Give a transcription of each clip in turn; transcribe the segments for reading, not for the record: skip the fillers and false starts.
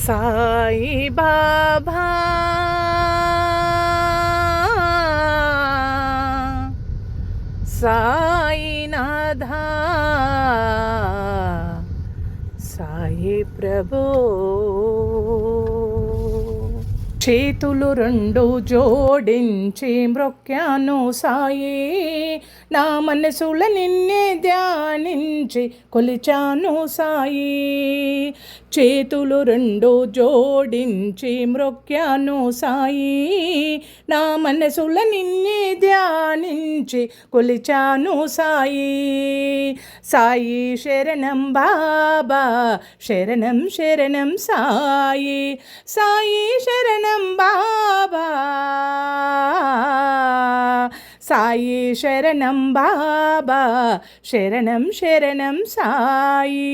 సాయి బాబా సాయినాథా సాయి ప్రభో చేతులు రెండు జోడించి మ్రొక్కాను సాయి, నా మనసుల నిన్నే ధ్యానించి కొలిచాను సాయి. చేతులు రెండు జోడించి మ్రొక్కాను సాయి, నా మనసుల నిన్నే ధ్యానించి కొలిచాను సాయి. సాయి శరణం బాబా శరణం శరణం సాయి, సాయి శరణం బాబా సాయి శరణం బాబా శరణం శరణం సాయి.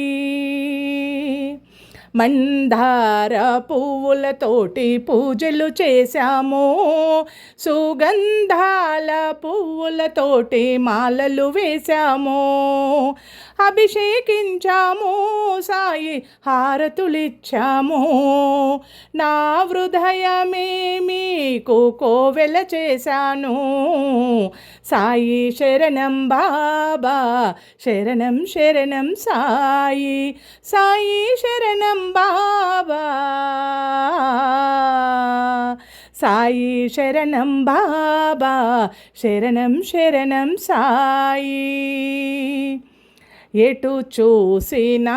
మందార పువ్వులతోటి పూజలు చేశాము, సుగంధాల పువ్వులతోటి మాలలు వేశాము, అభిషేకించాము సాయి హారతులిచ్చాము. నా హృదయమే మీకు కోవెల చేశాను, సాయి శరణం బాబా శరణం శరణం సాయి, సాయి శరణం బాబా సాయి శరణం బాబా శరణం శరణం సాయి. ఎటు చూసినా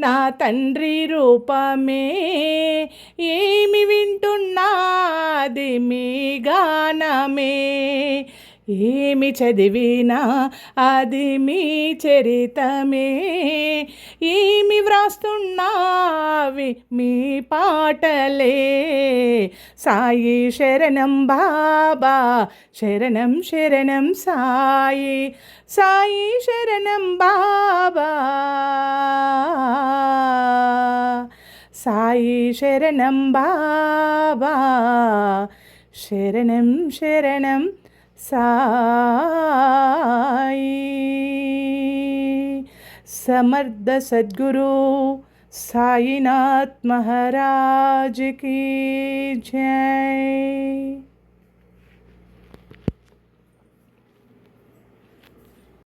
నా తండ్రి రూపమే, ఏమి వింటున్నాది మీ గానమే, ఏమి చదివినా అది మీ చరితమే, ఏమి వ్రాస్తున్నావి మీ పాటలే. సాయి శరణం బాబా శరణం శరణం సాయి, సాయి శరణం బాబా సాయి శరణం బాబా శరణం శరణం సాయి. समर्थ सद्गुरु साईनाथ महाराज की जय.